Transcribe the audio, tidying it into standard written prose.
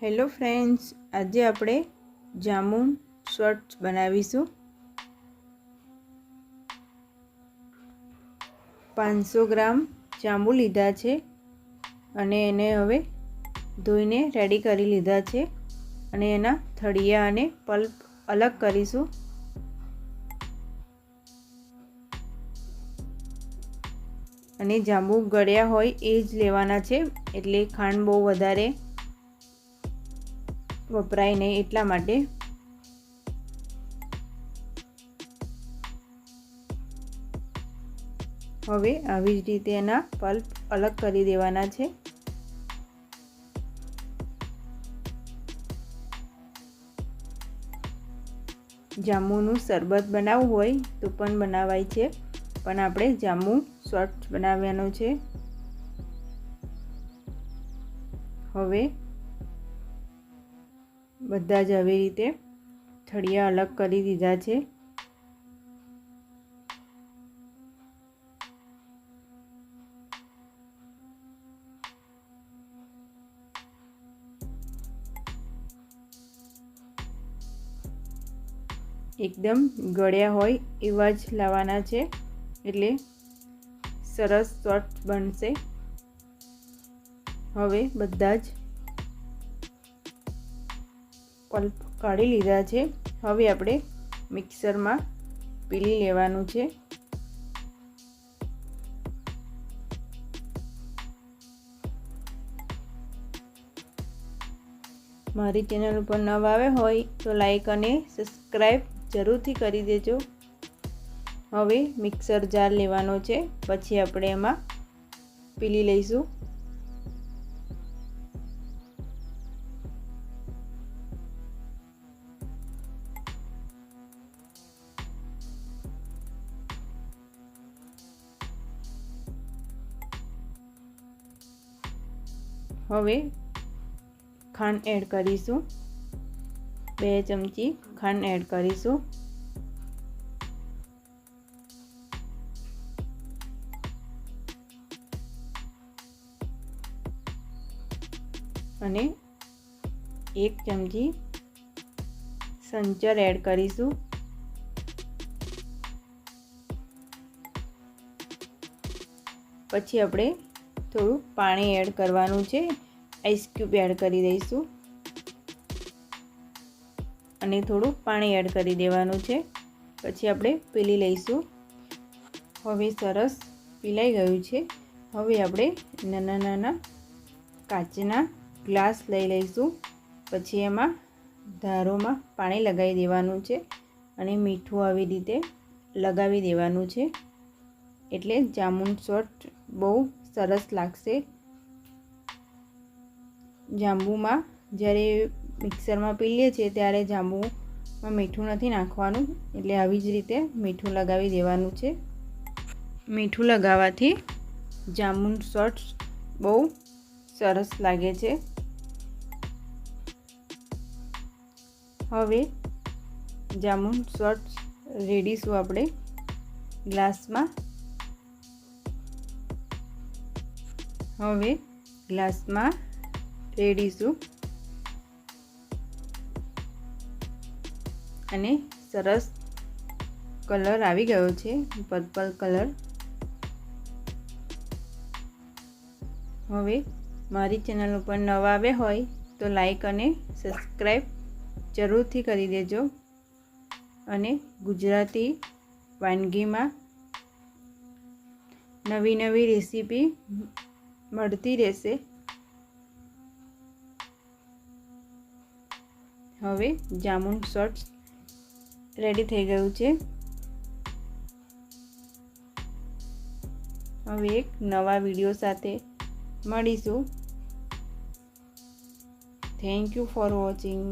Hello friends, આજે આપણે jamun shorts બનાવીશું। 500 ગ્રામ જાંબુ લીધા છે અને એને હવે ધોઈને રેડી કરી લીધા છે અને એના થળિયા અને પલ્પ અલગ કરીશું। અને જાંબુ ગળ્યા હોય એ જ લેવાના છે, એટલે ખાંડ બહુ વધારે વપરાય નહીં એટલા માટે। હવે આવી જ રીતે એના પલ્પ અલગ કરી દેવાના છે। જાંબુનું શરબત બનાવવું હોય તો પણ બનાવાય છે, પણ આપણે જાંબુ શોર્ટ્સ બનાવવાનો છે। હવે બધા જ આવી રીતે થળિયા અલગ કરી દીધા છે। એકદમ ગળ્યા હોય એવા જ લાવવાના છે, એટલે સરસ શોર્ટ્સ બનશે। હવે બધા જ પલ્પ કાઢી લીધા છે। હવે આપણે મિક્સરમાં પીલી લેવાનું છે। મારી ચેનલ ઉપર નવા આવ્યા હોય તો લાઈક અને સબસ્ક્રાઈબ જરૂરથી કરી દેજો। હવે મિક્સર જાર લેવાનો છે, પછી આપણે એમાં પીલી લઈશું। હવે ખાંડ એડ કરીશું, 2 ચમચી ખાંડ એડ કરીશું। અને 1 ચમચી સંચર એડ કરીશું। પછી આપણે થોડું પાણી એડ કરવાનું છે, આઈસ ક્યુબ એડ કરી દઈશું અને થોડું પાણી એડ કરી દેવાનું છે। પછી આપણે પીલી લઈશું। હવે સરસ પીલાઈ ગયું છે। હવે આપણે નાના નાના કાચના ગ્લાસ લઈ લઈશું। પછી એમાં ધારોમાં પાણી લગાવી દેવાનું છે અને મીઠું આવી રીતે લગાવી દેવાનું છે, એટલે જામુન શોર્ટ્સ બહુ સરસ લાગશે। જાંબુમાં જ્યારે મિક્સરમાં પીલીએ છીએ ત્યારે જાંબુમાં મીઠું નથી નાખવાનું, એટલે આવી જ રીતે મીઠું લગાવી દેવાનું છે। મીઠું લગાવવાથી જામુન શોર્ટ્સ બહુ સરસ લાગે છે। હવે જામુન શોર્ટ્સ રેડીશું આપણે ગ્લાસમાં। હવે ગ્લાસમાં રેડીશું અને સરસ કલર આવી ગયો છે, પર્પલ કલર। હવે મારી ચેનલ ઉપર નવા આવ્યા હોય તો લાઈક અને સબસ્ક્રાઈબ જરૂરથી કરી દેજો અને ગુજરાતી વાનગીમાં નવી નવી રેસીપી મળતી રહેશે। હવે જામુન શોર્ટ્સ રેડી થઈ ગયું છે। હવે એક નવા વિડીયો સાથે મળીશું। Thank you for watching.